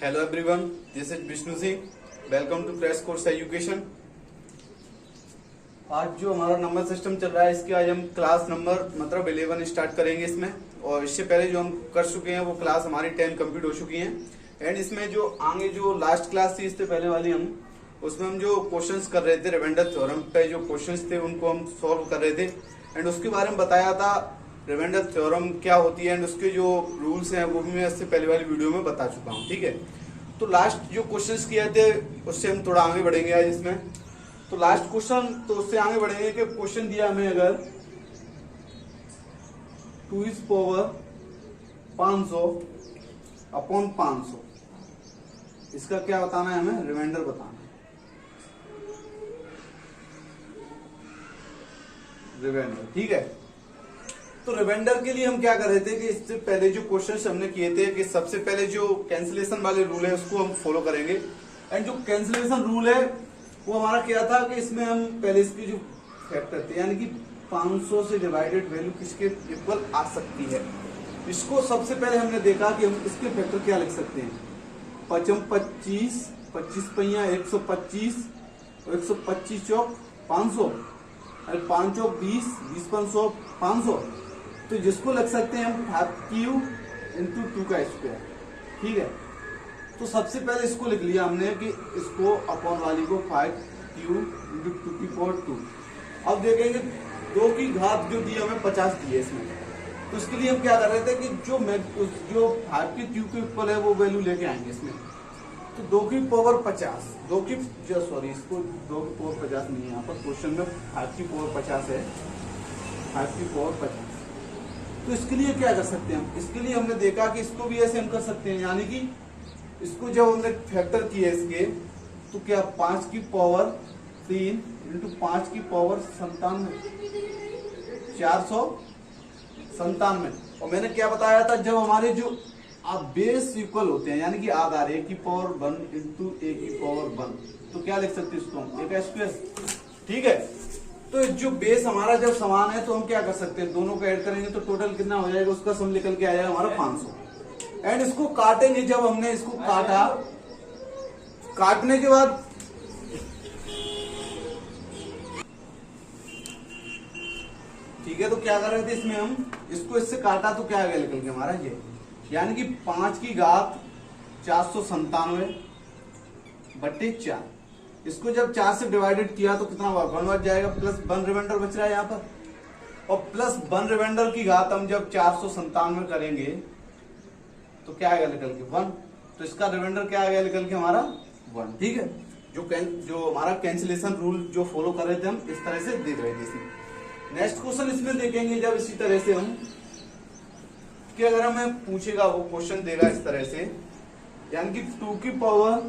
Hello everyone, this is Vishnu Singh. Welcome to crash course education. आज जो हमारा नंबर सिस्टम चल रहा है, इसके आज हम क्लास नंबर मतलब 11 स्टार्ट करेंगे इसमें। और इससे पहले जो हम कर चुके हैं वो क्लास हमारी 10 कंप्लीट हो चुकी हैं। एंड इसमें जो आगे जो लास्ट क्लास थी इससे पहले वाली उसमें हम जो क्वेश्चंस कर रहे थे रिमाइंडर थ्योरम पे, जो क्वेश्चंस थे उनको हम सॉल्व कर रहे थे। एंड उसके बारे में बताया था रिमाइंडर थ्योरम क्या होती है एंड उसके जो रूल्स हैं वो भी मैं इससे पहले वाली वीडियो में बता चुका हूँ। ठीक है, तो लास्ट जो क्वेश्चंस किए थे उससे हम थोड़ा आगे बढ़ेंगे आज इसमें। तो लास्ट क्वेश्चन तो उससे आगे बढ़ेंगे कि क्वेश्चन दिया हमें अगर 2 500 अपॉन 500, इसका क्या बताना है, हमें रिमाइंडर बताना है। रिमाइंडर, ठीक है। तो रिमाइंडर के लिए हम क्या कर रहे थे कि इससे पहले जो क्वेश्चन हमने किए थे कि सबसे पहले जो कैंसिलेशन वाले रूल है उसको हम फॉलो करेंगे। एंड जो कैंसिलेशन रूल है वो हमारा क्या था कि इसमें हम पहले इसकी जो फैक्टर थे यानी कि 500 से डिवाइडेड वैल्यू किसके इक्वल आ सकती है, इसको सबसे पहले हमने देखा कि हम इसके फैक्टर क्या लिख सकते हैं। 5 25 25 पहिया 125 और 125 चौक 500 और 5 चौक 20 20 500 500। तो जिसको लग सकते हैं हम 5 इंटू 2 का स्क्वायर। ठीक है, तो सबसे पहले इसको लिख लिया हमने कि इसको अपॉन वाली को 5 इंटू 2 की पावर 2। अब देखेंगे 2 की घात जो दी हमें 50 दी है इसमें, तो इसके लिए हम क्या कर रहे थे कि जो 5 की क्यू के इक्वल है वो वैल्यू लेके आएंगे इसमें। तो 2 की पावर 50, 2 की सॉरी इसको 2 की पावर 50 नहीं है, यहाँ पर क्वेश्चन में 5 की पावर 50 है, 5 की पावर 50। तो इसके लिए क्या कर सकते हैं हम, इसके लिए हमने देखा कि इसको भी ऐसे हम कर सकते हैं, यानी कि इसको जब हमने फैक्टर किया इसके तो क्या 5 की पावर 3 इंटू 5 की पावर 97 497। और मैंने क्या बताया था, जब हमारे जो बेस इक्वल होते हैं यानी कि आधार a की पावर 1 इंटू a की पावर 1, तो क्या लिख सकते हैं इसको हम, a का स्क्वायर। ठीक है, तो जो बेस हमारा जब समान है तो हम क्या कर सकते हैं, दोनों को ऐड करेंगे तो टोटल कितना हो जाएगा, उसका सम निकल के आ जाएगा हमारा 500। एंड इसको काटेंगे, जब हमने इसको काटा, काटने के बाद ठीक है, तो क्या कर रहे थे इसमें हम इसको इससे काटा तो क्या आ गया निकल के हमारा ये, यानी कि 5 की घात 497 बट्टे 4। इसको जब 4 से डिवाइडेड किया तो कितना हुआ, 1 बच जाएगा, प्लस 1 रिमाइंडर बच रहा है यहाँ पर। और प्लस 1 रिमाइंडर की घात हम जब 497 करेंगे तो क्या आएगा निकल के 1। तो इसका रिमाइंडर क्या आएगा निकल के हमारा 1। ठीक है, जो हमारा कैंसिलेशन रूल जो फॉलो कर रहे थे हम इस तरह से दे रहे थे इसमें। नेक्स्ट क्वेश्चन इसमें देखेंगे जब इसी तरह से हम कि अगर हमें पूछेगा, वो क्वेश्चन देगा इस तरह से, यानी कि 2 की पावर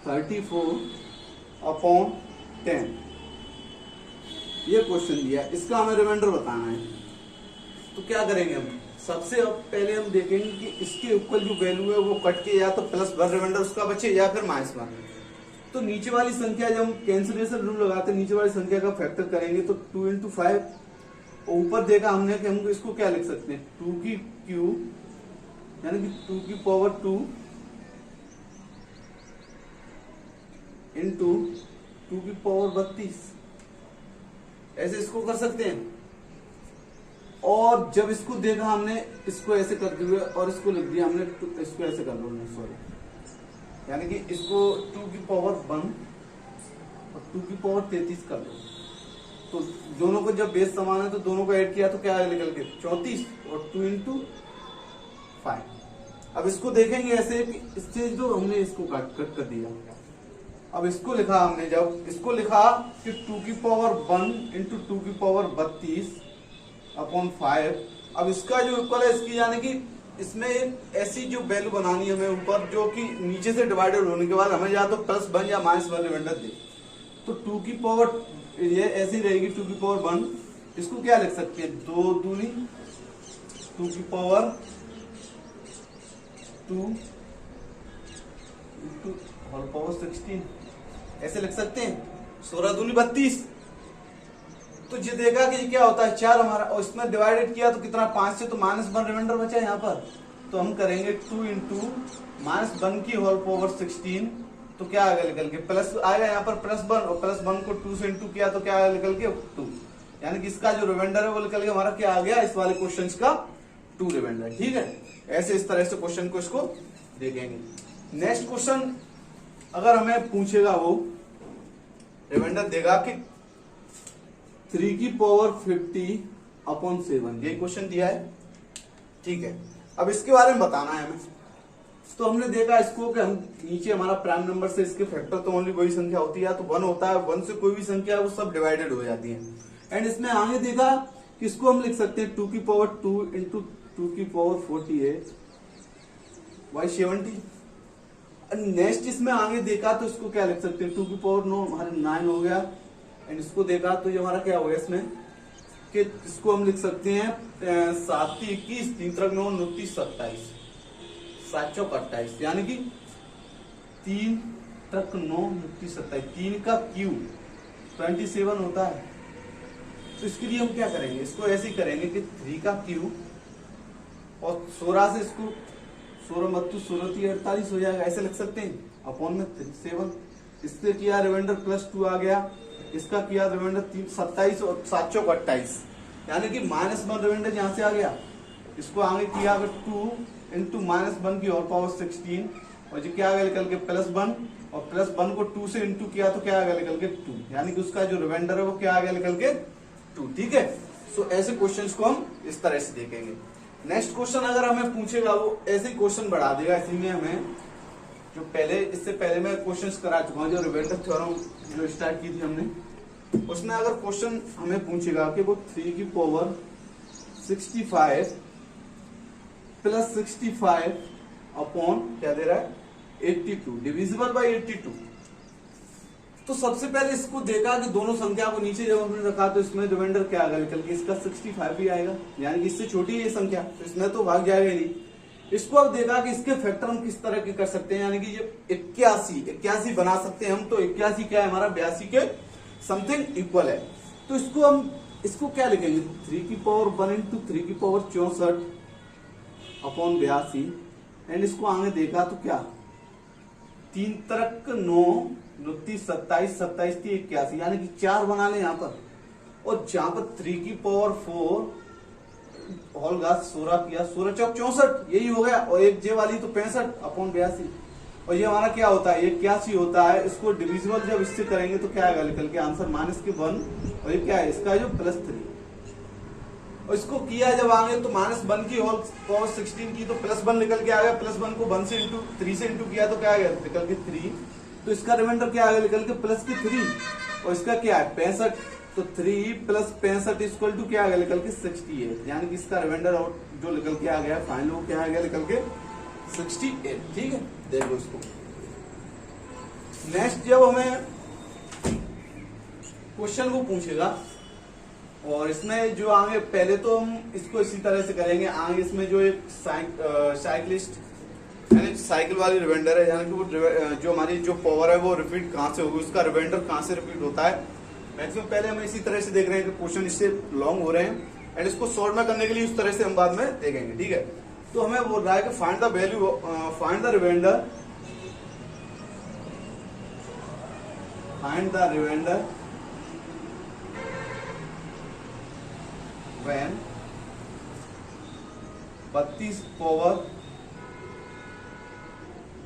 34 अपॉन 10, ये क्वेश्चन दिया, इसका हमें रिमाइंडर बताना है। तो क्या करेंगे हम, सबसे पहले हम देखेंगे कि इसके इक्वल जो वैल्यू है वो कट के या तो प्लस 1 रिमाइंडर उसका बचे या फिर -1। तो नीचे वाली संख्या जब हम कैंसिलेशन रूल लगाते हैं नीचे वाली संख्या का फैक्टर करेंगे तो 2 इंटू 5। ऊपर देखा हमने कि हम इसको क्या लिख सकते हैं, 2 की क्यूब यानी कि 2 की पावर 2 इंटू 2 की पावर 32, ऐसे इसको कर सकते हैं। और जब इसको देखा हमने, इसको ऐसे कर दिया और इसको लिख दिया हमने, इसको ऐसे कर लो, सॉरी, यानी कि इसको 2 की पावर 1 और 2 की पावर 33 कर लो। तो दोनों को जब बेस समान है तो दोनों को ऐड किया तो क्या निकल के 34 और 2 इंटू 5। अब इसको देखेंगे ऐसे कि इससे जो हमने इसको कट कर दिया, अब इसको लिखा हमने, जब इसको लिखा कि 2 की पावर 1 इंटू 2 की पावर 32 अपॉन 5। अब इसका जो इक्वल है इसकी, यानी कि इसमें ऐसी जो वैल्यू बनानी है हमें ऊपर, जो कि नीचे से डिवाइडेड होने के बाद हमें या तो प्लस 1 या -1 रिमाइंडर दे। तो 2 की पावर ये ऐसी रहेगी, 2 की पावर 1, इसको क्या लिख सकते हैं, 2 दूनी 2 की पावर 2 इंटू होल पावर 16, ऐसे लिख सकते हैं। 16 दूनी 32। तो ये देखा कि ये क्या होता है 4 हमारा, और इसमें डिवाइडेड किया तो कितना 5 से, तो -1 रिमाइंडर बचा यहाँ पर, तो तो हम करेंगे 2 इंटू -1 की होल पावर 16, तो क्या आएगा निकल के प्लस आएगा यहाँ पर +1, और +1 को 2 से इंटू किया तो क्या आएगा निकल के 2, यानी कि इसका जो रिमाइंडर है वो निकल के हमारा क्या आ गया, इस वाले क्वेश्चन का 2 रिमाइंडर। ठीक है, ऐसे इस तरह से क्वेश्चन को इसको देखेंगे। नेक्स्ट क्वेश्चन अगर हमें पूछेगा, वो रिमाइंडर देगा कि 3 की पावर 50/7, यही क्वेश्चन दिया है। ठीक है, अब इसके बारे में बताना है हमें। तो हमने देखा इसको कि हम नीचे हमारा प्राइम नंबर से इसके फैक्टर तो ओनली वही संख्या होती है, तो 1 होता है, 1 से कोई भी संख्या है वो सब डिवाइडेड हो जाती है। एंड इसमें आगे देखा कि इसको हम लिख सकते हैं 2 की पावर 2 इंटू 2 की पावर 48/70। नेक्स्ट इसमें आगे देखा तो इसको क्या लिख सकते हैं, 2 की पावर 9 हमारे 9 हो गया। एंड इसको देखा तो ये हमारा क्या हो गया इसमें कि इसको हम लिख सकते हैं 7 की 21, 3 3 9 29 27, 7 चौक 28, यानी कि 3 3 9 29 27, 3 का क्यूब 27 होता है। तो इसके लिए हम क्या करेंगे, इसको ऐसे ही करेंगे कि 3 का क्यूब और 16 से इसको 16 मत्तू 16 48 हो जाएगा, ऐसे लिख सकते हैं, अपॉन में 7। इससे किया रिमाइंडर +2 आ गया, इसका किया रिमाइंडर 27 और 7 चौक 28, यानी कि -1 रिमाइंडर यहां से आ गया। इसको आगे किया अगर 2 इंटू -1 की होल पावर 16, और जो क्या आ गया निकल के +1, और +1 को 2 से इंटू किया तो क्या आ गया निकल के 2, यानी कि उसका जो रिमाइंडर है वो क्या आ गया निकल के 2। ठीक है, सो ऐसे क्वेश्चंस को हम इस तरह से देखेंगे। नेक्स्ट क्वेश्चन अगर हमें पूछेगा वो ऐसे ही क्वेश्चन बढ़ा देगा। इसी में हमें जो पहले इससे पहले मैं क्वेश्चंस करा चुका हूं, जो रिमाइंडर थ्योरम जो स्टार्ट की थी हमने, उसमें अगर क्वेश्चन हमें पूछेगा कि वो 3 की पावर 65 प्लस 65 अपॉन क्या दे रहा है 82 डिविजिबल बाय 82, तो सबसे पहले इसको देखा कि दोनों संख्या को नीचे जब हमने रखा तो इसमें रिमाइंडर क्या आएगा निकल के, इसका 65 भी आएगा, यानी कि इससे छोटी है ये संख्या, तो इसमें तो भाग जाएगा ही नहीं। इसको अब देखा कि इसके फैक्टर हम किस तरह के कर सकते हैं, यानी कि ये 81 बना सकते हैं हम, तो 81 क्या है हमारा 82 के समथिंग इक्वल है। तो इसको क्या लिखेंगे, 3 की पावर 1 इंटू 3 की पावर 64 अपॉन 82। एंड इसको आगे देखा तो क्या 3 3 9 29 27 27 थी 81, यानी कि 4 बना ले यहाँ पर, और जहां पर 3 की पावर 4 होल घात 16 किया, 16 चौक 64, यही हो गया, और एक जे वाली तो 65 अपॉन 82, और ये हमारा क्या होता है ये 81 होता है। इसको डिविजिबल जब इससे करेंगे तो क्या आएगा निकल के आंसर -1, और ये क्या है इसका जो +3, और इसको किया जब आगे तो -1 की होल पावर 16 की तो +1 निकल के आ गया, +1 को 1 से इंटू 3 से इंटू किया तो क्या आएगा निकल के 3, तो इसका रिमाइंडर क्या आएगा निकल के +3, और इसका क्या है 65, तो 3 + 65 इक्वल टू क्या आ गया निकल के 68, यानी कि इसका रिमाइंडर जो निकल के आ गया फाइनल वो क्या आ गया निकल के 68। ठीक है, देखो इसको। नेक्स्ट जब हमें क्वेश्चन को पूछेगा, और इसमें जो आगे पहले तो हम इसको इसी तरह से करेंगे, आगे इसमें जो एक साइक्लिस्ट यानी साइकिल वाली रिमाइंडर है, यानी कि वो जो हमारी जो पावर है वो रिपीट कहां से होगी, उसका रिमाइंडर कहां से रिपीट होता है मैक्सिमम। पहले हम इसी तरह से देख रहे हैं कि क्वेश्चन इससे लॉन्ग हो रहे हैं, एंड इसको शॉर्ट में करने के लिए उस तरह से हम बाद में देखेंगे। ठीक है, तो हमें बोल रहा है कि find the value, find the remainder, find the remainder when 32 power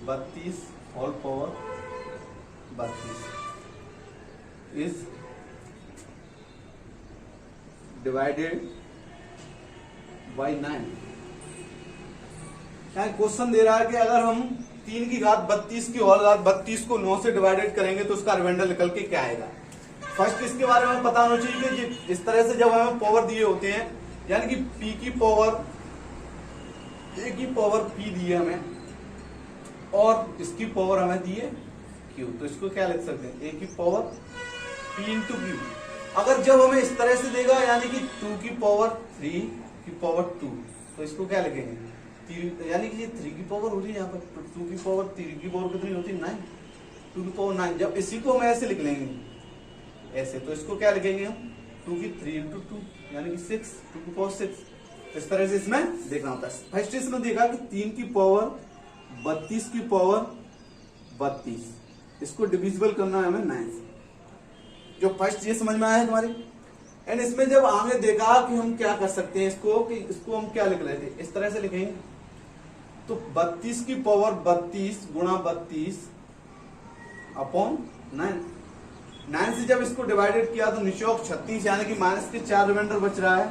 32 whole power 32 is divided by 9। Question दे रहा है कि अगर हम 3 की घात 32 की होल घात 32 को 9 से डिवाइडेड करेंगे तो उसका रिमाइंडर निकल के क्या आएगा। फर्स्ट इसके बारे में पता होना चाहिए कि इस तरह से जब हमें पावर दिए होते हैं, यानी कि p की पावर a की पावर p दी है हमें, और इसकी पावर हमें दी है q, तो इसको क्या लिख सकते हैं a की पावर p इंटू क्यू। अगर जब हमें इस तरह से देगा यानी कि 2 की पावर 3 की पावर 2, तो इसको क्या लिखेंगे यानी कि ये 3 की पावर हो रही है यहाँ पर, तो 2 की पावर 3 की पावर कितनी होती है 9, 2 की पावर 9। जब इसी को हम ऐसे लिख लेंगे ऐसे, तो इसको क्या लिखेंगे हम 2 की 3 इंटू 2 यानी कि 6, 2 की पावर 6, इस तरह से इसमें देखना होता है। फर्स्ट इसमें देखा कि 3 की पावर 32 की पावर 32, इसको डिविजिबल करना है हमें 9 से। जो फर्स्ट ये समझ में आया है तुम्हारी। एंड इसमें जब आगे देखा कि हम क्या कर सकते हैं इसको, कि इसको हम क्या लिख रहे थे, इस तरह से लिखेंगे तो 32 की पावर 32 गुणा 32 अपॉन 9। 9 से जब इसको डिवाइडेड किया तो निचोक 36, यानी कि माइनस के 4 रिमाइंडर बच रहा है।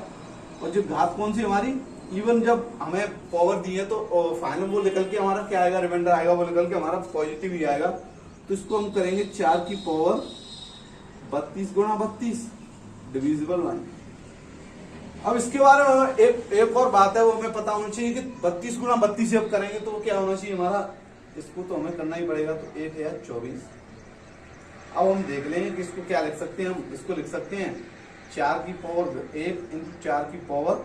और जो घात कौन सी हमारी, इवन जब हमें पावर दी है तो फाइनल वो निकल के हमारा क्या आएगा, रिमाइंडर आएगा वो निकल के हमारा पॉजिटिव ही आएगा। तो इसको हम करेंगे 4 की पावर 32 गुणा 32 डिविजिबल 1। अब इसके बारे में एक और बात है वो हमें पता होना चाहिए कि 32 गुणा 32 जब करेंगे तो क्या होना चाहिए हमारा, इसको तो हमें करना ही पड़ेगा। तो 1 है 24। अब हम देख लेंगे कि इसको क्या लिख सकते हैं, हम इसको लिख सकते हैं 4 की पावर 1 इंटू 4 की पावर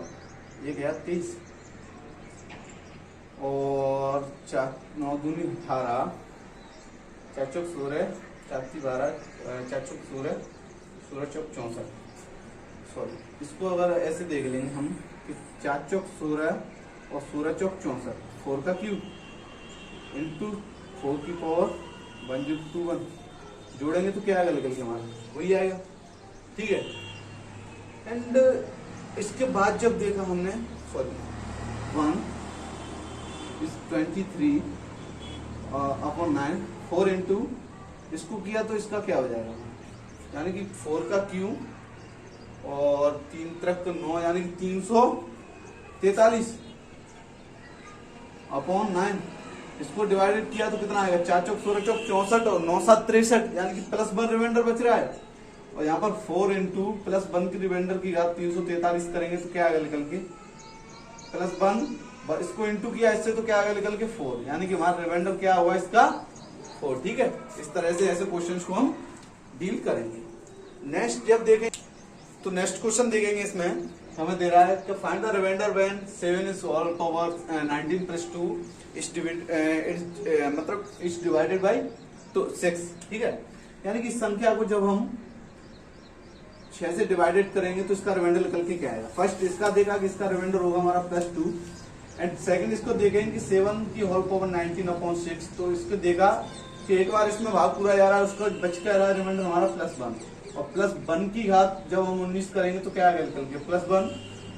1 है 30 और 4 9 दूनी 18, 4 चौक 16, 4 की 12, 4 चौक 16, 16 चौक 64। सॉरी, इसको अगर ऐसे देख लेंगे हम कि 4 चौक 16 और 16 चौक 64, 4 का क्यूब इंटू 4 की पावर 1 जोड़ेंगे तो क्या आएगा निकल के हमारा, वही आएगा। ठीक है। एंड इसके बाद जब देखा हमने, सॉरी 1 इज 23 अपॉन 9, 4 इंटू इसको किया तो इसका क्या हो जाएगा, यानी कि 4 का क्यूब और 3 त्रिक 9, यानी कि 343 अपॉन 9। इसको डिवाइडेड किया तो कितना आएगा, 4 चौक 16 चौक 64 और 9 7 63, यानी कि +1 रिमाइंडर बच रहा है। और यहाँ पर 4 इंटू +1 की रिमाइंडर की घात 343 करेंगे तो क्या आएगा निकल के +1, इसको इंटू किया इससे तो क्या आएगा निकल के 4, यानी कि हमारा रिमाइंडर क्या हुआ इसका 4। ठीक है। इस तरह से ऐसे क्वेश्चंस को हम डील करेंगे। नेक्स्ट जब देखें तो नेक्स्ट क्वेश्चन देखेंगे, इसमें हमें दे रहा है कि find the remainder when 7 is all power 19 + 2 मतलब इज डिवाइडेड बाई 6। ठीक है। यानी कि इस संख्या को जब हम 6 से डिवाइडेड करेंगे तो इसका रिमाइंडर निकल के क्या आएगा। फर्स्ट इसका देखा कि इसका रिमाइंडर होगा हमारा +2 एंड सेकंड इसको देखेंगे कि 7 की होल पावर 19/6। तो इसको देखा कि एक बार इसमें भाग पूरा जा रहा है, उसका बच क्या रहा है रिमाइंडर हमारा +1 और +1 की घात जब हम 19 करेंगे तो क्या आएगा निकल के +1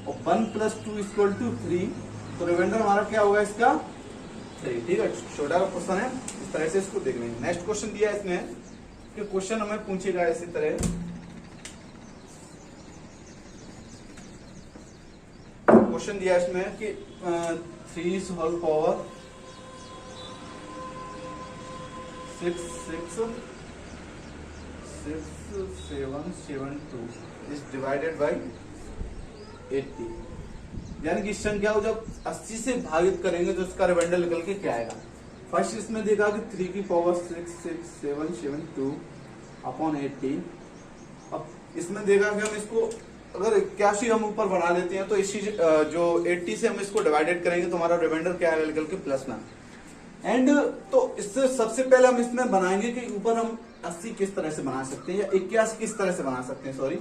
और 1 + 2 = 3। तो रिमाइंडर हमारा क्या होगा इसका 3। ठीक है। छोटा क्वेश्चन है, इस तरह से इसको देख लेंगे। नेक्स्ट क्वेश्चन दिया है इसमें कि क्वेश्चन हमें पूछेगा इसी तरह, क्वेश्चन दिया है इसमें कि 3 whole power 6 7 7 2 is divided by 80। यानी कि इस संख्या को जब 80 से भागित करेंगे तो इसका रिमाइंडर निकल के क्या आएगा। फर्स्ट इसमें देखा कि 3 की पावर 6 7 7 2 अपॉन 80। अब इसमें देखा कि हम इसको अगर 81 हम ऊपर बढ़ा लेते हैं तो इसी जो 80 से हम इसको डिवाइडेड करेंगे तो हमारा रिमाइंडर क्या आएगा निकल के +9। एंड तो इससे सबसे पहले हम इसमें बनाएंगे कि ऊपर हम 80 किस तरह से बना सकते हैं या 81 किस तरह से बना सकते हैं, सॉरी।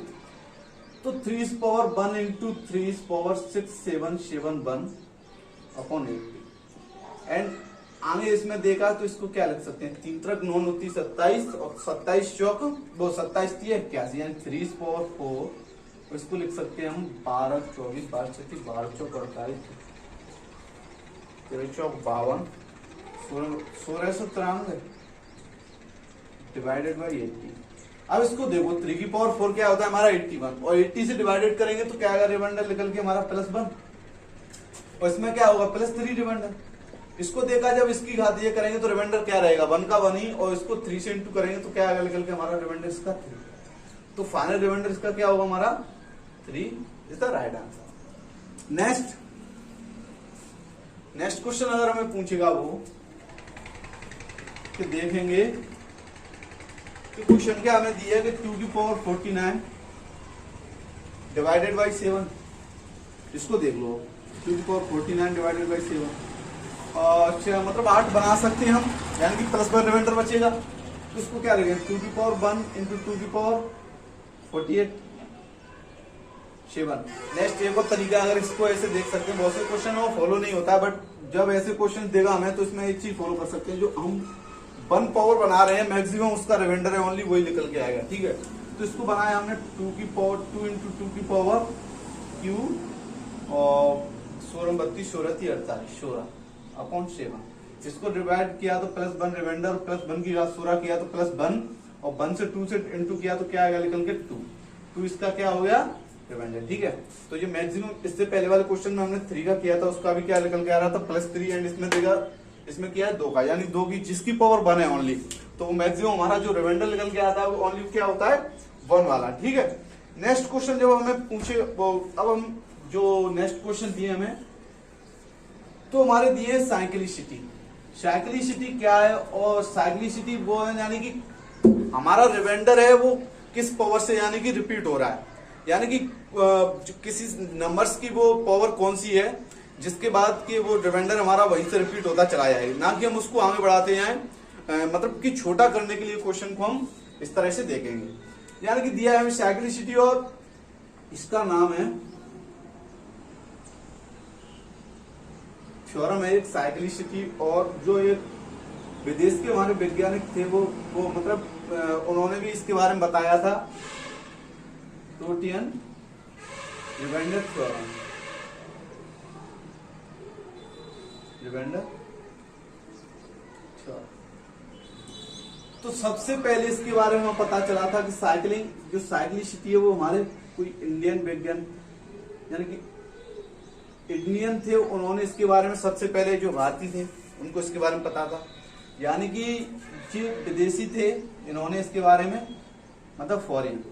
तो 3 power 1 into 3 power 6 7 7 1 upon 80। And आगे इसमें देखा तो इसको क्या लिख सकते हैं, 3 त्रिक 9 होती 27 और 27 चौक वो 27 थी 81, यानी 3 पावर 4। इसको लिख सकते हैं हम 12 24 12 36 12 चौक 48 13 चौक 52 1693 डिवाइडेड बाई 80। अब इसको देखो 3 की पावर 4 क्या होता है हमारा 81 और 80 से डिवाइडेड करेंगे तो क्या आएगा रिमाइंडर निकल के हमारा +1 और इसमें क्या होगा +3 रिमाइंडर। इसको देखा जब इसकी घात ये करेंगे तो रिमाइंडर क्या रहेगा 1 का 1 ही, और इसको 3 से इंटू करेंगे तो क्या आएगा निकल के हमारा रिमाइंडर इसका 3। तो फाइनल रिमाइंडर इसका क्या होगा हमारा 3 is the right answer. Next question अगर हमें पूछेगा वो कि देखेंगे कि क्वेश्चन क्या हमें दिया कि 2 की पावर 49 डिवाइडेड बाई 7। इसको देख लो 2 की पावर 49 डिवाइडेड बाई 7। अच्छा मतलब 8 बना सकते हैं हम, यानी कि +1 रिमाइंडर बचेगा। तो इसको क्या लिखेंगे 2 की पावर 1 इंटू 2 की पावर 48 7। नेक्स्ट एक और तरीका, अगर इसको ऐसे देख सकते हैं, बहुत से क्वेश्चन वो फॉलो नहीं होता है, बट जब ऐसे क्वेश्चन देगा हमें तो इसमें एक चीज फॉलो कर सकते हैं, जो हम 1 पावर बना रहे हैं मैक्सिमम उसका रिमाइंडर है ओनली वही निकल के आएगा। ठीक है, तो इसको बनाया हमने 2 की पावर 2 इंटू 2 की पावर क्यू और 16 32 16 48 16 अपॉन 7। इसको डिवाइड किया तो +1 रिमाइंडर, +1 की 16 किया तो +1 और 1 से 2 से इंटू किया तो क्या आएगा निकल के 2 इसका क्या हो गया रिमाइंडर। ठीक है, तो ये मैक्सिमम इससे पहले वाले क्वेश्चन में हमने 3 का किया था, उसका भी क्या निकल के आ रहा था +3 एंड इसमें देगा, इसमें क्या है 2 का, यानी 2 की जिसकी पावर 1 है ओनली, तो मैक्सिमम हमारा जो रिमाइंडर निकल के आता है वो ओनली क्या होता है 1 वाला। ठीक है, नेक्स्ट क्वेश्चन जब हमें पूछे, अब हम जो नेक्स्ट क्वेश्चन दिए हमें, तो हमारे दिए साइक्लिसिटी। साइक्लिसिटी क्या है, और साइक्लिसिटी वो है यानी कि हमारा रिमाइंडर है वो किस पावर से यानी कि रिपीट हो रहा है, यानी कि किसी नंबर्स की वो पावर कौन सी है जिसके बाद कि वो रिमाइंडर हमारा वहीं से रिपीट होता चला जाएगा, ना कि हम उसको आगे बढ़ाते जाएं। मतलब कि छोटा करने के लिए क्वेश्चन को हम इस तरह से देखेंगे। यानी कि दिया है हमें साइक्लिसिटी और इसका नाम है थ्योरम है एक साइक्लिसिटी, और जो एक विदेश के हमारे वैज्ञानिक थे वो मतलब उन्होंने भी इसके बारे में बताया था, protean remainder theorem, remainder theorem. तो सबसे पहले इसके बारे में पता चला था कि साइकिलिंग जो साइक्लिसिटी है वो हमारे कोई इंडियन वैज्ञानिक यानी कि इंडियन थे, उन्होंने इसके बारे में सबसे पहले, जो भारतीय थे उनको इसके बारे में पता था, यानी कि जो विदेशी थे इन्होंने इसके बारे में मतलब फॉरेन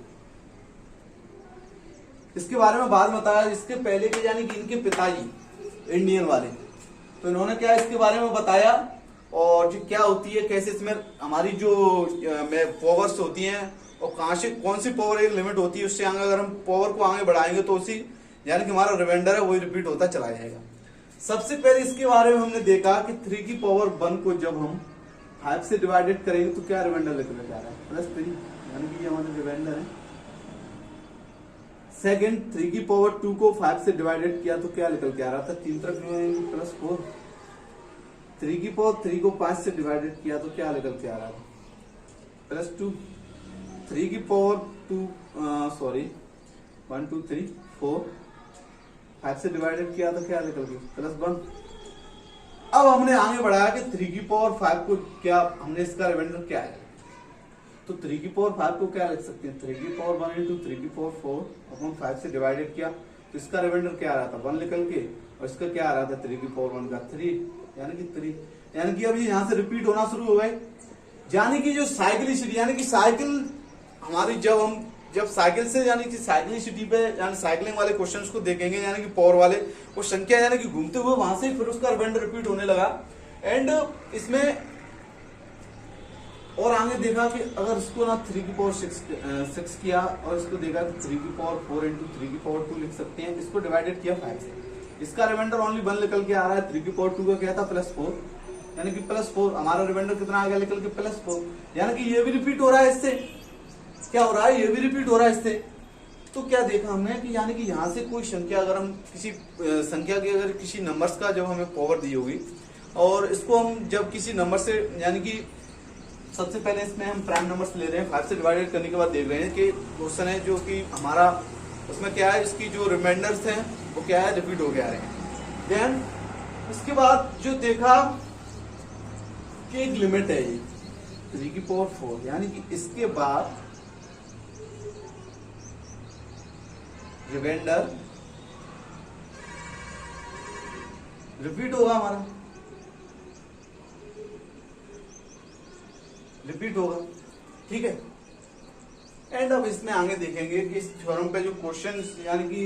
इसके बारे में बाद बताया। इसके पहले के यानी कि इनके पिताजी इंडियन वाले, तो इन्होंने क्या इसके बारे में बताया, और जो क्या होती है, कैसे इसमें हमारी जो पावर्स होती हैं और कहां से कौन सी पावर एक लिमिट होती है, उससे आगे अगर हम पावर को आगे बढ़ाएंगे तो उसी यानी कि हमारा रिमाइंडर है वही रिपीट होता चला जाएगा। सबसे पहले इसके बारे में हमने देखा कि 3 की पावर 1 को जब हम 5 से डिवाइडेड करेंगे तो क्या रिमाइंडर निकल के आ रहा है +3, यानी कि ये हमारा रिमाइंडर है। सेकंड 3 की पावर 2 को 5 से डिवाइडेड किया तो क्या निकल के आ रहा था, 3 तरफ +4। 3 की पावर 3 को 5 से डिवाइडेड किया तो क्या निकल के आ रहा था +2। 3 की पावर 1 2 3 4 5 से डिवाइडेड किया तो क्या निकल गया +1। अब हमने आगे बढ़ाया कि 3 की पावर 5 को क्या हमने इसका रिमाइंडर क्या है, तो 3 की पावर 5 को क्या लिख सकते हैं, 3 की पावर 1 इंटू 3 की पावर 4 अपॉन 5 से डिवाइडेड किया तो इसका रिमाइंडर क्या आ रहा था 1 निकल के, और इसका क्या आ रहा था 3 की पावर 1 का 3, यानी कि 3, यानी कि अब ये यहाँ से रिपीट होना शुरू हो गए। यानी कि जो साइक्लिसिटी यानी कि साइकिल हमारी जब साइकिल से यानी कि साइक्लिसिटी पे यानी साइकिलिंग वाले क्वेश्चंस को देखेंगे, यानी कि पावर वाले वो संख्या यानी कि घूमते हुए वहां से फिर उसका रिमाइंडर रिपीट होने लगा। एंड इसमें और आगे देखा कि अगर इसको ना 3 की पावर 6 किया और इसको देखा कि 3 की पावर 4 इंटू 3 की पावर 2 लिख सकते हैं, इसको डिवाइडेड किया 5 से, इसका रिमाइंडर ओनली 1 निकल के आ रहा है। 3 की पावर 2 का क्या था +4, यानी कि +4 हमारा रिमाइंडर कितना आ गया निकल के +4, यानी कि ये भी रिपीट हो रहा है, इससे क्या हो रहा है, ये भी रिपीट हो रहा है इससे। तो क्या देखा हमने कि यानी कि यहाँ से कोई संख्या अगर हम किसी संख्या की अगर किसी नंबर्स का जब हमें पावर दी होगी और इसको हम जब किसी नंबर से यानी कि सबसे पहले इसमें हम प्राइम नंबर्स ले रहे हैं, 5 से डिवाइडेड करने के बाद देख रहे हैं कि क्वेश्चन है जो कि हमारा उसमें क्या है, इसकी जो रिमाइंडर्स हैं वो क्या है रिपीट हो गया रहे हैं। देन इसके बाद जो देखा कि एक लिमिट है ये 3 की पावर 4, यानी कि इसके बाद रिमाइंडर रिपीट होगा, हमारा रिपीट होगा, ठीक है। एंड अब इसमें आगे देखेंगे कि इस थ्योरम पे जो क्वेश्चंस यानी कि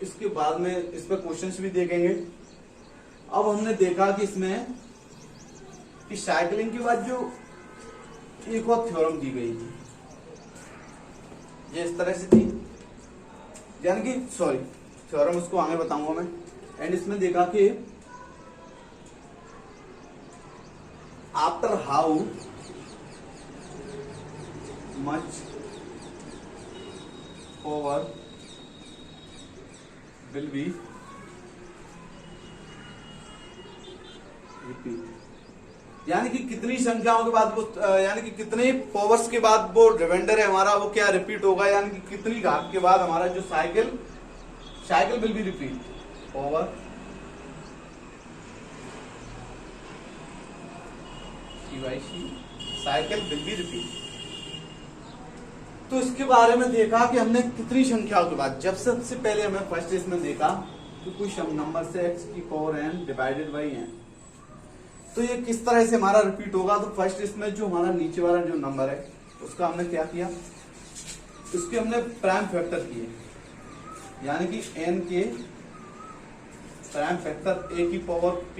इसके बाद में इस पे क्वेश्चंस भी देखेंगे। अब हमने देखा कि इसमें कि साइकिलिंग के बाद जो एक और थ्योरम दी गई थी ये इस तरह से थी, यानी कि सॉरी थ्योरम उसको आगे बताऊंगा मैं। एंड इसमें देखा कि after how much power will be repeat, यानी कि कितनी संख्याओं के बाद वो यानी कि कितने पावर्स के बाद वो रिमाइंडर है हमारा वो क्या रिपीट होगा, यानी कि कितनी घात के बाद हमारा जो cycle will be repeat power cycle will be repeat. तो इसके बारे में देखा कि हमने कितनी संख्याओं के बाद, जब सबसे पहले हमें फर्स्ट इसमें देखा कि कुछ नंबर से x की power n divided by n, तो ये किस तरह से हमारा रिपीट होगा। तो फर्स्ट इसमें जो हमारा नीचे वाला जो नंबर है उसका हमने क्या किया, उसके हमने प्राइम फैक्टर किए, यानी कि n के प्राइम फैक्टर a की पावर p,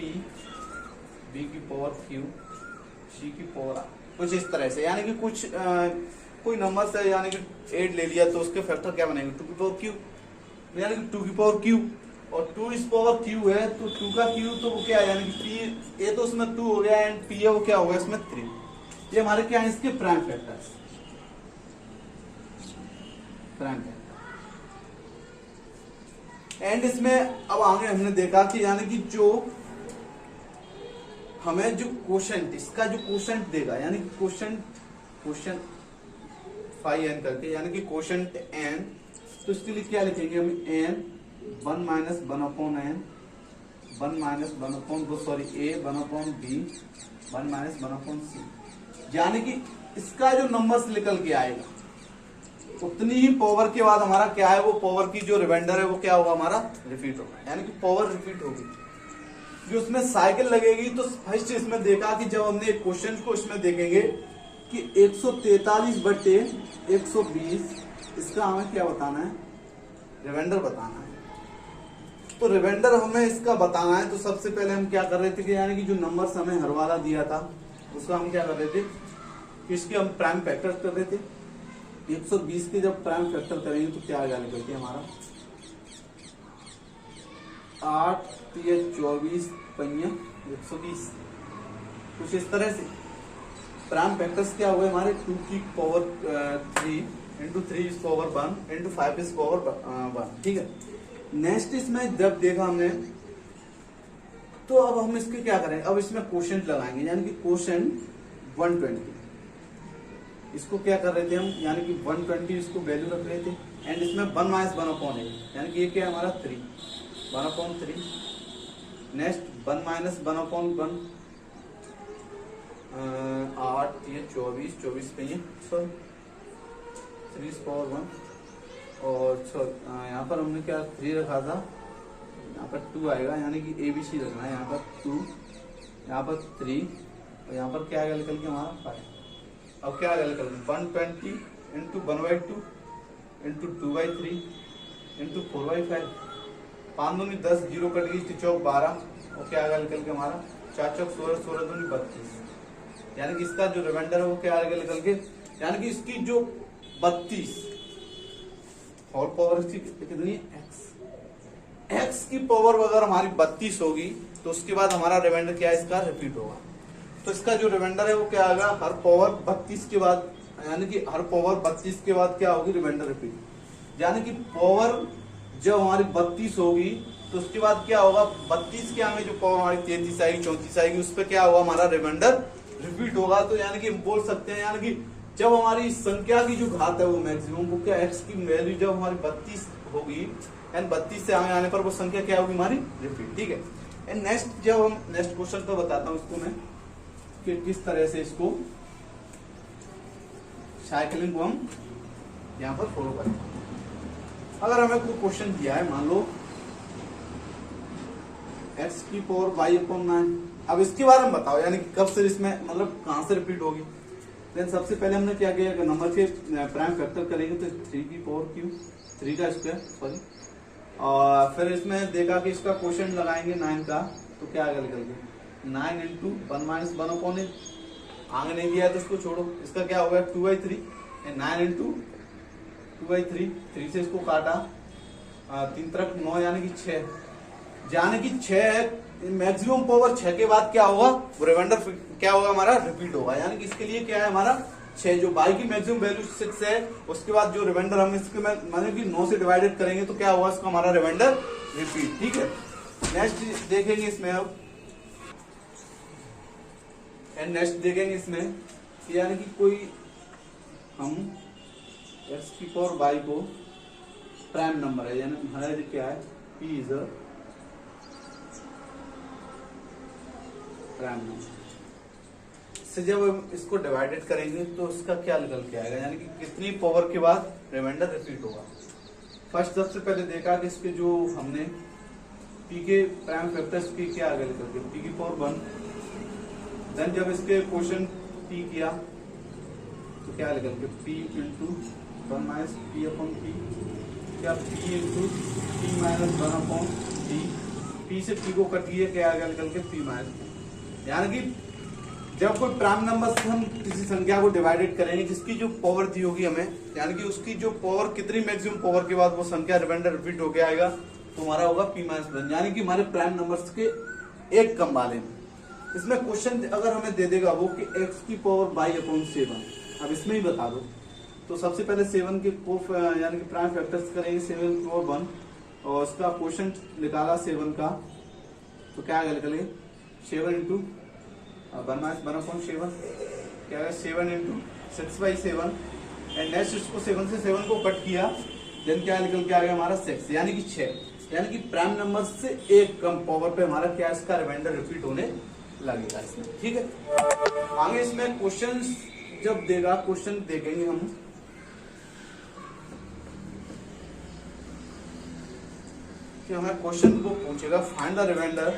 b की पावर q, c की पावर r, कुछ इस तरह से, यानी कि कुछ कोई नंबर से यानी कि 8 ले लिया तो उसके फैक्टर क्या बनेंगे 2 की पावर q, यानी कि 2 की पावर q, और 2 इस पावर q है तो 2 का q तो वो क्या है, यानी कि p ये तो उसमें 2 हो गया एंड p है वो क्या होगा इसमें 3। ये हमारे क्या है इसके prime factors, prime factor. And इसमें अब आगे हमने देखा कि यानी कि जो हमें जो क्वोशंट, इसका जो क्वोशंट देगा, यानी कि क्वोशंट 5n करके, यानी कि क्वोशंट n, तो इसके लिए क्या लिखेंगे हम n 1 minus 1 upon n 1 minus 1 upon sorry a 1 upon b 1 minus 1 upon c, यानी कि इसका जो नंबर्स निकल के आएगा उतनी ही पावर के बाद हमारा क्या है वो पावर की जो रिमाइंडर है वो क्या होगा हमारा रिपीट होगा, यानी कि पावर रिपीट होगी। जो उसमें साइकिल लगेगी तो फर्स्ट इसमें देखा कि जब हमने क्वेश्चन को इसमें देखेंगे कि 143 बटे 120, इसका हमें क्या बताना है रिमाइंडर बताना है। तो रिमाइंडर हमें इसका बताना है तो सबसे पहले हम क्या कर रहे थे कि यानी कि जो नंबर्स हमें हर वाला दिया था उसका हम क्या कर रहे थे कि इसके हम प्राइम फैक्टर कर रहे थे। 120 के जब प्राइम फैक्टर करेंगे तो क्या आ जाने करके हमारा 8 24 पंया 120, कुछ इस तरह से। प्राइम फैक्टर्स क्या हुए हमारे 2 की power 3 into 3 is power 1 into 5 is power 1, ठीक है। नेक्स्ट इसमें जब देखा हमने तो अब हम इसके क्या करें, अब इसमें क्वोशंट लगाएंगे, यानी कि क्वोशंट 120, इसको क्या कर रहे थे हम, यानी कि 120 इसको वैल्यू रख रहे थे एंड इसमें 1 माइनस 1 अपॉन 8, यानी कि ये क्या है हमारा 3 1 अपॉन 3। नेक्स्ट 1 माइनस 1 अपॉन 1 8 24 24 पे सर 3 पावर 1, और यहाँ पर हमने क्या 3 रखा था, यहाँ पर 2 आएगा, यानी कि ABC रखना है, यहाँ पर 2 यहाँ पर 3 और यहाँ पर क्या आएगा निकल के हमारा 5। अब क्या आएगा निकल के 120 इंटू 1/2 इंटू 2/3 इंटू 4/5, 5 दूनी 10 जीरो कट गई 12 और क्या आएगा निकल के हमारा 4 चौक 16 16 दूनी 32, यानी कि इसका जो रिमाइंडर है वो क्या आएगा निकल के, यानी कि इसकी जो 32 और पावर इसकी कितनी है x की पावर अगर हमारी 32 होगी तो उसके बाद हमारा रिमाइंडर क्या है इसका रिपीट होगा। तो इसका जो रिमाइंडर है वो क्या आएगा हर पावर 32 के बाद, यानी कि हर पावर 32 के बाद क्या होगी रिमाइंडर रिपीट, यानी कि पावर जब हमारी 32 होगी तो उसके बाद क्या होगा 32 के आगे जो पावर हमारी 33 आएगी 34 आएगी उस पर क्या होगा हमारा रिमाइंडर रिपीट होगा। तो यानी कि हम बोल सकते हैं यानी कि जब हमारी संख्या की जो घात है वो मैक्सिमम वो क्या x की वैल्यू जब हमारी 32 होगी एंड 32 से आगे आने पर वो संख्या क्या होगी हमारी रिपीट, ठीक है। एंड नेक्स्ट जब हम नेक्स्ट क्वेश्चन तो बताता हूँ इसको मैं कि किस तरह से इसको साइकिलिंग को हम यहाँ पर फॉलो करें। अगर हमें कोई क्वेश्चन दिया है मान लो x की पावर y अपॉन 9, अब इसके बारे में बताओ यानी कि कब से इसमें मतलब कहां से रिपीट होगी। देन सबसे पहले हमने क्या किया नंबर के प्राइम फैक्टर करेंगे तो 3 की पावर क्यू 3 का स्क्वायर सॉरी, और फिर इसमें देखा कि इसका क्वेश्चन लगाएंगे 9 का तो क्या आएगा निकल के 9 इंटू 1 माइनस 1 अपॉन आगे नहीं दिया है तो इसको छोड़ो, इसका क्या होगा 2/3 9 इंटू 2/3 3 से इसको काटा 3 तरफ 9 यानी कि 6, यानी कि 6 मैक्सिमम पावर 6 के बाद क्या होगा वो रिमाइंडर क्या होगा हमारा रिपीट होगा, यानी कि इसके लिए क्या है हमारा 6 जो y की मैक्सिमम वैल्यू 6 है उसके बाद जो रिमाइंडर हम इसके माने कि 9 से डिवाइडेड करेंगे तो क्या होगा इसका हमारा रिमाइंडर रिपीट। ठीक है, नेक्स्ट देखेंगे इसमें अब, एंड नेक्स्ट देखेंगे इसमें यानी कि कोई हम x की पावर बाई को प्राइम नंबर है, यानी हमारा क्या है, p is a prime number. इससे जब हम इसको डिवाइडेड करेंगे तो इसका क्या निकल के आएगा, यानी कि कितनी पावर के बाद रिमाइंडर रिपीट होगा। फर्स्ट सबसे पहले देखा कि इसके जो हमने p के प्राइम फैक्टर्स p क्या आगे निकल के p की पावर 1, देन जब इसके क्वेश्चन p किया तो क्या निकल के p into 1 minus p upon p, क्या p into p minus 1 upon p, p से p को कट किया क्या आगे निकल के p माइनस। यानी कि जब कोई प्राइम नंबर से हम किसी संख्या को डिवाइडेड करेंगे जिसकी जो पावर दी होगी हमें, यानी कि उसकी जो पावर कितनी मैक्सिमम पावर के बाद वो संख्या रिमाइंडर रिपीट होके आएगा तो हमारा होगा p माइनस 1, यानी कि हमारे प्राइम नंबर्स के एक कम वाले में। इसमें क्वेश्चन अगर हमें दे देगा वो कि x की पावर बाई अपॉन 7, अब इसमें ही बता दो। तो सबसे पहले 7 के यानी कि प्राइम फैक्टर्स करेंगे 7 की पावर 1 और उसका क्वेश्चन निकाला 7 का, तो क्या निकलेगा 7 इंटू 1 माइनस 1 अपॉन 7, क्या है 7 इंटू 6/7, एंड नेक्स्ट इसको 7 से 7 को कट किया, देन क्या निकल के आ गया हमारा 6, यानी कि 6, यानी कि प्राइम नंबर से एक कम पावर पे हमारा क्या इसका रिमाइंडर रिपीट होने लगेगा इसमें। ठीक है, आगे इसमें क्वेश्चन जब देगा, क्वेश्चन देखेंगे हम कि हमें क्वेश्चन को पूछेगा find the remainder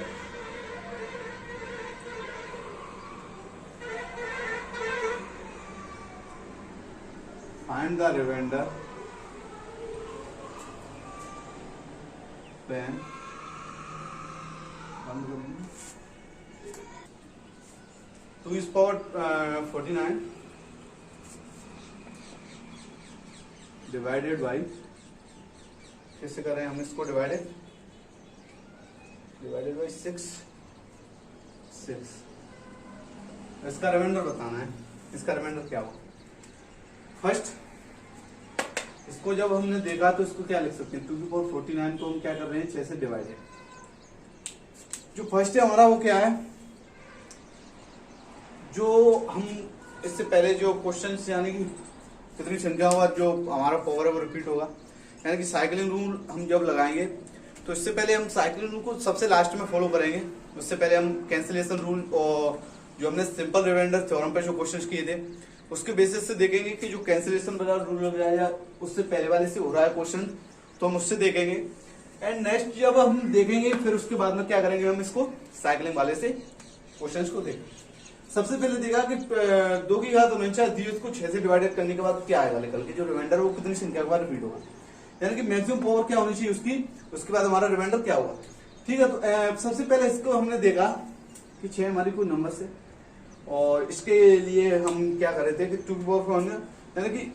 when 2 is power 49 divided by, कैसे कर रहे हैं हम इसको डिवाइडेड बाई 6। इसका रिमाइंडर बताना है, इसका रिमाइंडर क्या होगा। फर्स्ट इसको जब हमने देखा तो इसको क्या लिख सकते हैं, 2 की पावर 49 को हम क्या कर रहे हैं 6 से डिवाइडेड। जो फर्स्ट है हमारा वो क्या है, जो हम इससे पहले जो क्वेश्चन यानी कि कितनी संख्या हुआ जो हमारा पावर है वो रिपीट होगा, यानी कि साइकिलिंग रूल हम जब लगाएंगे तो इससे पहले हम साइकिलिंग रूल को सबसे लास्ट में फॉलो करेंगे। उससे पहले हम कैंसिलेशन रूल और जो हमने सिंपल रिमाइंडर थ्योरम पे जो क्वेश्चन किए थे उसके बेसिस से देखेंगे कि जो कैंसिलेशन वाला रूल लग रहा है या उससे पहले वाले से हो रहा है क्वेश्चन, तो हम उससे देखेंगे। एंड नेक्स्ट जब हम देखेंगे फिर उसके बाद में क्या करेंगे, हम इसको साइकिलिंग वाले से क्वेश्चंस को देखेंगे। सबसे पहले देखा कि 2 की घात 49 दी को 6 से डिवाइडेड करने के बाद क्या आएगा निकल के, जो रिमाइंडर वो कितनी संख्या के बाद रिपीट होगा, यानी कि मैक्सिमम पावर क्या होनी चाहिए उसकी, उसके बाद हमारा रिमाइंडर क्या होगा। ठीक है, तो सबसे पहले इसको हमने देखा कि 6 हमारी कोई नंबर से, और इसके लिए हम क्या कर रहे थे कि 2 की पावर यानी कि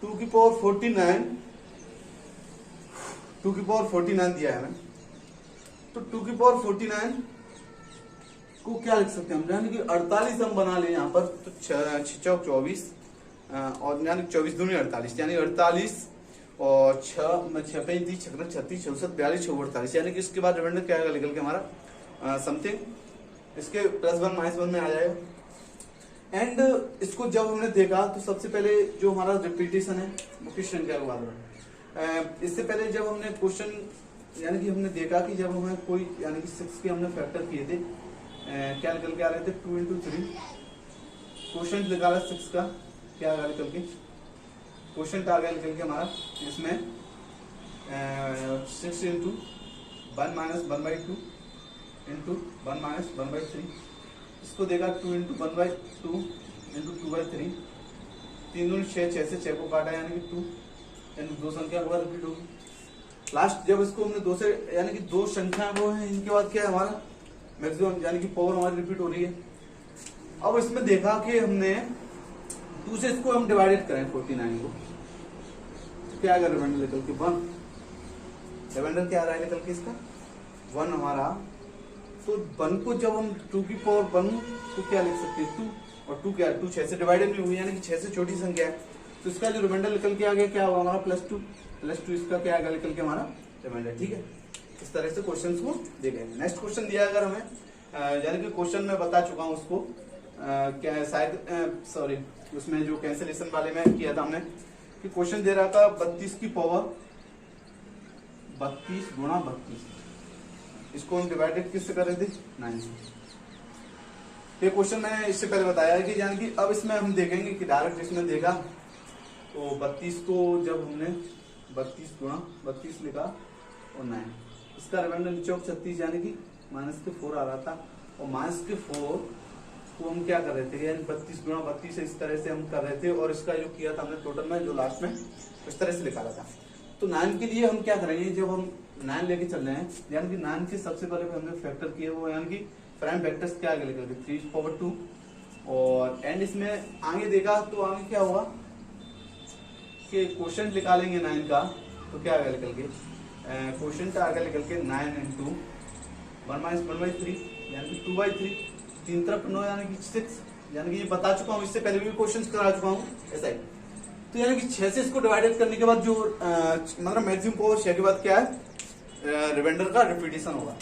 2 की पावर 49 दिया है हमें, तो 2 की पावर 49 को क्या लिख सकते हैं हम, यानी कि 48 हम बना लें यहाँ पर, तो 6 चौक 24 और यानी 24 दूनी 48, यानी 48 और 6 पे 36 36 64 42 48, यानी कि इसके बाद रिमाइंडर क्या आएगा निकल के हमारा समथिंग इसके +1 -1 में आ जाएगा। एंड इसको जब हमने देखा तो सबसे पहले जो हमारा रिपीटेशन है वो किस संख्या के बाद में, इससे पहले जब हमने क्वेश्चन यानी कि हमने देखा कि जब हमें कोई यानी कि 6 के हमने फैक्टर किए थे, क्या निकल के आ रहे थे 2 इंटू 3, क्वेश्चन निकाला 6 का क्या आ निकल के, क्वेश्चन आ गया निकल के हमारा इसमें 6 इंटू 1 माइनस 1/2 इंटू 1 माइनस 1/3, इसको देखा 2 इंटू 1/2 इंटू 2/3, 3 दूनी 6 से 6 को काटा यानी कि 2, यानी 2 संख्या के बाद रिपीट होगी। लास्ट जब इसको हमने 2 से यानी कि 2 संख्या वो है इनके बाद क्या है हमारा मैक्सिमम यानी कि पावर हमारी रिपीट हो रही है। अब इसमें देखा कि हमने 2 से इसको हम डिवाइडेड करें 49 को, तो क्या आएगा रिमाइंडर निकल के 1, रिमाइंडर क्या आ रहा है निकल के इसका 1 हमारा, तो 1 को जब हम 2 की पावर 1 तो क्या लिख सकते हैं 2, और 2 क्या 2 6 से डिवाइडेड नहीं हुई, यानी कि 6 से छोटी संख्या है, तो इसका जो रिमाइंडर निकल के आ गया क्या होगा हमारा +2 इसका क्या आएगा निकल के हमारा रिमाइंडर। ठीक है, इस तरह से क्वेश्चंस को देखेंगे। नेक्स्ट क्वेश्चन दिया अगर हमें, यानी कि क्वेश्चन मैं बता चुका हूं उसको, क्या शायद सॉरी उसमें जो कैंसिलेशन वाले में किया था हमने कि क्वेश्चन दे रहा था 32 की पावर 32 गुणा 32, इसको हम डिवाइडेड किससे कर रहे थे 9 से। ये क्वेश्चन मैंने इससे पहले बताया है कि यानी कि अब इसमें हम देखेंगे कि डायरेक्ट इसमें देगा तो 32 को जब हमने 32 गुणा 32 लिखा और 9, इसका रिमाइंडर नीचे 36 यानी कि -4 आ रहा था, और -4 को हम क्या कर रहे थे यानी 32 गुणा 32 इस तरह से हम कर रहे थे, और इसका जो किया था हमने टोटल में जो लास्ट में इस तरह से निकाला था। तो 9 के लिए हम क्या करेंगे, जब हम 9 लेके चल रहे हैं यानी कि 9 के सबसे पहले हमने फैक्टर किए वो यानी कि प्राइम वेक्टर्स क्या आगे लेकर 3/2, और एंड इसमें आगे देखा तो आगे क्या हुआ कि क्वेश्चन निकालेंगे 9 का, तो क्या आगे निकल के क्वेश्चन आगे निकल के 9 × 1 - 1/3 यानी कि 2/3, 3 तरफ 9 यानी कि 6, यानी कि ये बता चुका हूँ, इससे पहले भी क्वेश्चन करा चुका हूँ ऐसा ही। तो यानी कि 6 से इसको डिवाइडेड करने के बाद जो मतलब मैक्सिमम पावर 6 के बाद क्या है रिमाइंडर का रिपीटेशन होगा।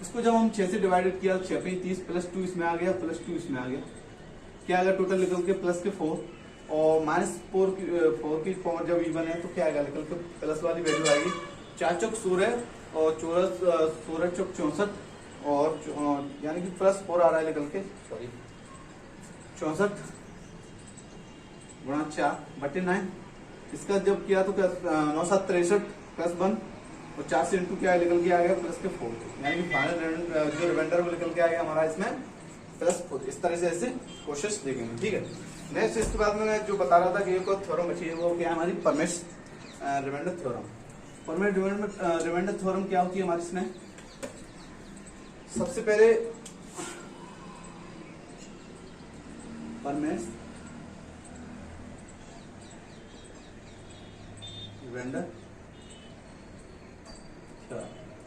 इसको जब हम 6 से डिवाइडेड किया 6 पे 30 +2 इसमें आ गया +2 इसमें आ गया, क्या आएगा टोटल निकल के +4, और -4 की पावर जब इवन है तो क्या आएगा निकल के प्लस वाली वैल्यू आएगी 4 चौक 16 और 16 चौक 64, और यानी कि +4 आ रहा है निकल के, सॉरी 64 गुणा 4/9, इसका जब किया तो क्या 9 7 63 +1 और 4 से इंटू क्या निकल के आ गया +4, यानी कि फाइनल जो रिमाइंडर वो निकल के आएगा हमारा इसमें +4। इस तरह से ऐसे कोशिश देखेंगे, ठीक है। नेक्स्ट इसके बाद में जो बता रहा था कि एक और थ्योरम बची है, वो क्या है हमारी Fermat's remainder theorem. Fermat remainder theorem क्या होती है हमारी इसमें, सबसे पहले परमेट्स रिमाइंडर,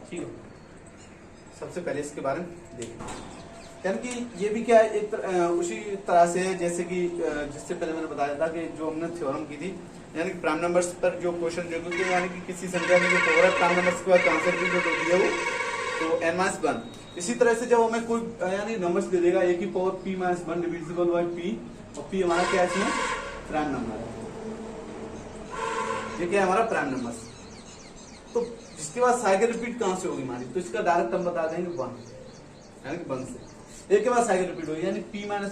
ठीक है, सबसे पहले इसके बारे में देखेंगे। यानी कि ये भी क्या है एक उसी तरह से जैसे कि जिससे पहले मैंने बताया था कि जो हमने थ्योरम की थी, यानी कि प्राइम नंबर्स पर जो क्वेश्चन जो कि यानी कि किसी संख्या में जो पावर है प्राइम नंबर्स के बाद आंसर की जो दे दिया वो तो n-1। इसी तरह से जब हमें कोई यानी नंबर्स दे देगा a की power p-1 divisible by p, और p हमारा क्या है इसमें प्राइम नंबर है, ये क्या है हमारा प्राइम नंबर। तो इसके बाद साइकिल रिपीट कहां से होगी हमारी, तो इसका डायरेक्ट हम बता देंगे 1, यानी कि 1 से एक के बाद साइकिल रिपीट होगी, यानी p-1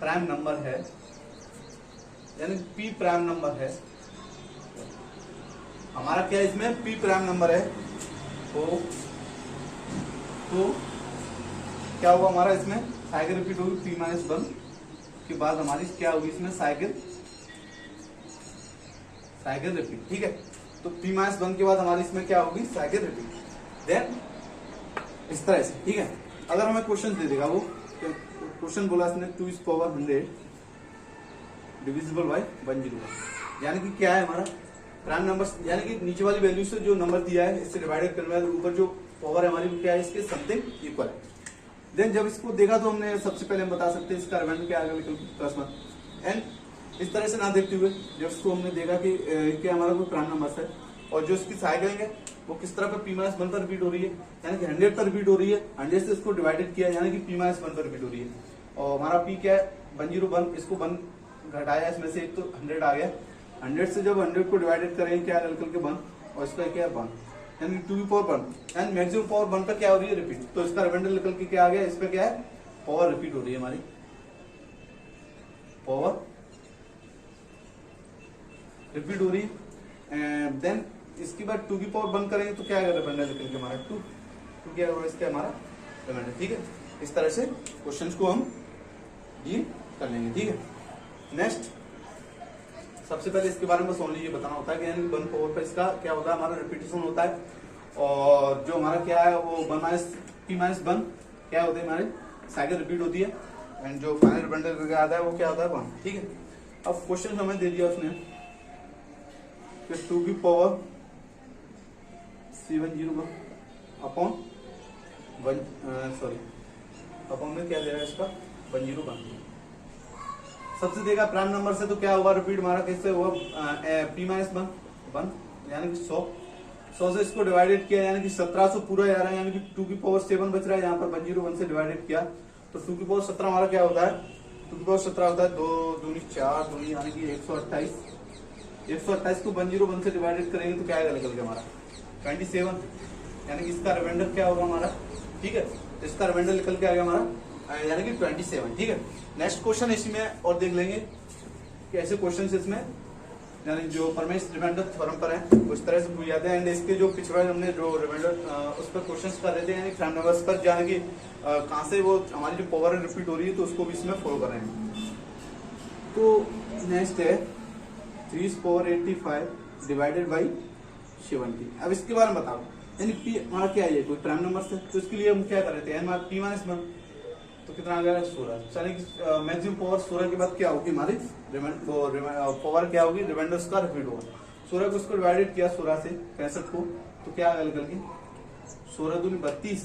प्राइम नंबर है, यानी p प्राइम नंबर है हमारा, क्या इसमें p प्राइम नंबर है, तो क्या होगा हमारा इसमें साइकिल रिपीट होगी p-1 के बाद हमारी क्या होगी इसमें साइकिल रिपीट, ठीक है। तो p-1 के बाद हमारी इसमें क्या होगी साइकिल रिपीट, देन इस तरह से, ठीक है। अगर हमें क्वेश्चन दे देगा, वो क्वेश्चन बोला इसने 2⁻100 डिविजिबल बाय 101, यानी कि क्या है हमारा प्राइम नंबर, यानी कि नीचे वाली वैल्यू से जो नंबर दिया है इससे डिवाइडेड करने में ऊपर जो पावर है हमारी क्या है इसके समथिंग इक्वल है। देन जब इसको देखा तो हमने सबसे पहले हम बता सकते हैं इसका रिमाइंडर क्या आएगा +1, एंड इस तरह से ना देखते हुए जब इसको हमने देखा कि क्या हमारा कोई प्राइम नंबर है, और जो इसकी साइकिल है वो किस तरह पर p-1 पर रिपीट हो रही है, यानी कि 100 पर रिपीट हो रही है, 100 से इसको डिवाइडेड किया यानी कि p-1 पर रिपीट हो रही है, और हमारा p क्या है 101, इसको 1 घटाया इसमें से एक तो 100 आ गया, 100 से जब 100 को डिवाइडेड करेंगे क्या निकल के 1, और इसका क्या है 1, यानी 2⁻1 एंड मैक्सिमम पावर 1 पर क्या हो रही है रिपीट, तो इसका रिमाइंडर निकल के क्या आ गया, इस पर क्या है पावर रिपीट हो रही है हमारी, पावर रिपीट हो रही है। देन इसके बाद 2⁻1 करेंगे तो क्या आएगा रिमाइंडर निकल के हमारा 2 क्या होगा इसका हमारा रिमाइंडर, ठीक है। इस तरह से क्वेश्चंस को हम डील कर लेंगे, ठीक है। नेक्स्ट सबसे पहले इसके बारे में बस ओनली ये बताना होता है कि यानी 1 पावर पर इसका क्या होता है हमारा रिपीटेशन होता है, और जो हमारा क्या है वो p-1 क्या होता है हमारे साइकिल रिपीट होती है, एंड जो फाइनल रिमाइंडर आता है वो क्या होता है 1, ठीक है। अब क्वेश्चन हमें दे दिया उसने कि 2⁻701 अपॉन 1 सॉरी अपॉन में क्या दे रहा है इसका 101, सबसे देखा प्राइम नंबर से तो क्या होगा रिपीट हमारा कैसे हुआ p-1 यानी कि 100 100 से इसको डिवाइडेड किया यानी कि 1700 पूरा जा रहा है, यानी कि 2 की पावर 7 बच रहा है। यहाँ पर 101 से डिवाइडेड किया तो 2 की पावर 17 हमारा क्या होता है, 2 की पावर 17 होता है 2 दूनी 4 दूनी यानी कि 128। 128 को 101 से डिवाइडेड करेंगे तो क्या आएगा निकल के हमारा 27, यानी कि इसका रिमाइंडर क्या होगा हमारा, ठीक है। तो इसका रिमाइंडर निकल के आएगा हमारा यानी कि 27, ठीक है। नेक्स्ट क्वेश्चन इसमें और देख लेंगे कि ऐसे क्वेश्चन इसमें यानी जो परमेश रिमाइंडर थ्योरम पर है उस तरह से पूछ जाते हैं। एंड इसके जो पिछड़ा हमने जो रिमाइंडर उस पर क्वेश्चंस कर रहे थे यानी प्राइम नंबर्स पर, यानी कि कहाँ से वो हमारी जो पावर रिपीट हो रही है तो उसको भी इसमें फॉलो कर रहे हैं। तो नेक्स्ट है 3/85 डिवाइडेड बाई 70। अब इसके बारे में बताओ, यानी पी हमारा क्या है, कोई प्राइम नंबर से, तो इसके लिए हम क्या कर रहे थे, हमारा पी माइनस 1 तो कितना आ गया 16। यानी कि मैक्सिमम पावर 16 के बाद क्या होगी हमारी पावर क्या होगी, रिमाइंडर उसका रिपीट होगा। 16 को उसको डिवाइडेड किया 16 से 65 को तो क्या आ गया निकल के 16 दूनी 32,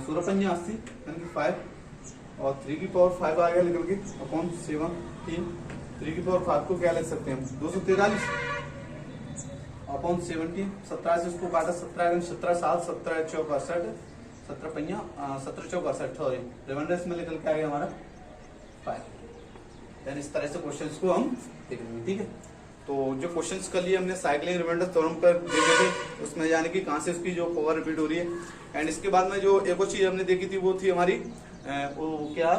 16 पंजा 80 यानी कि 5 और 3 की पावर 5 आ गया निकल के अपॉन 17। 3 की पावर 5 को क्या लिख सकते हैं 243 अपॉन 17। 17 से उसको काटा 17 17 7 17 चौक 68 17 पंजा 17 चौक 68 और रिमाइंडर इसमें निकल के आ गया हमारा 5। यानी इस तरह से क्वेश्चंस को हम देखेंगे, ठीक है। तो जो क्वेश्चंस कर लिए हमने साइक्लिंग रिमाइंडर थ्योरम पर देखे थे उसमें यानी कि कहाँ से उसकी जो पावर रिपीट हो रही है। एंड इसके बाद में जो एक और चीज हमने देखी थी वो थी हमारी वो क्या,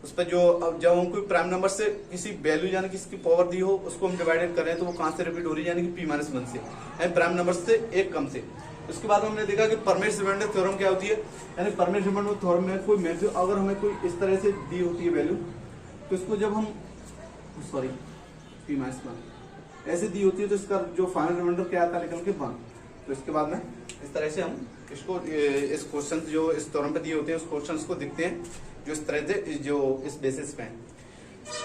उस पर जो अब जब हम कोई प्राइम नंबर से किसी वैल्यू यानी कि इसकी पावर दी हो उसको हम डिवाइडेड कर रहे हैं तो वो कहाँ से रिपीट हो रही है, यानी कि पी माइनस 1 से, यानी प्राइम नंबर से एक कम से। उसके बाद हमने देखा कि परमेश रिमाइंडर थ्योरम क्या होती है, यानी परमेश रिमाइंडर थ्योरम में कोई मैक्सिमम अगर हमें कोई इस तरह से दी होती है वैल्यू तो इसको जब हम सॉरी पी माइनस 1 ऐसे दी होती है तो इसका जो फाइनल रिमाइंडर क्या आता है निकल के 1। तो इसके बाद में इस तरह से हम इसको इस क्वेश्चन जो इस थ्योरम पे दिए होते हैं उस क्वेश्चन को दिखते हैं जो इस तरह से जो इस बेसिस पे है।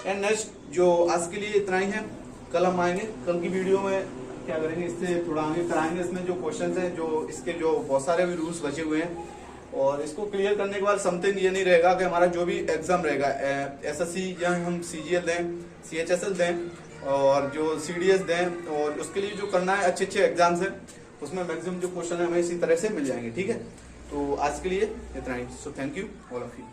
एंड नेक्स्ट जो आज के लिए इतना ही है, कल हम आएंगे, कल की वीडियो में क्या करेंगे इससे थोड़ा आगे कराएंगे। इसमें जो क्वेश्चंस हैं जो इसके जो बहुत सारे भी रूल्स बचे हुए हैं और इसको क्लियर करने के बाद समथिंग ये नहीं रहेगा कि हमारा जो भी एग्जाम रहेगा एसएससी या हम सीजीएल दें, सीएचएसएल दें और जो सीडीएस दें और उसके लिए जो करना है अच्छे अच्छे एग्जाम्स हैं उसमें मैक्सिमम जो क्वेश्चन है हमें इसी तरह से मिल जाएंगे, ठीक है। तो आज के लिए इतना ही। So thank you all of you.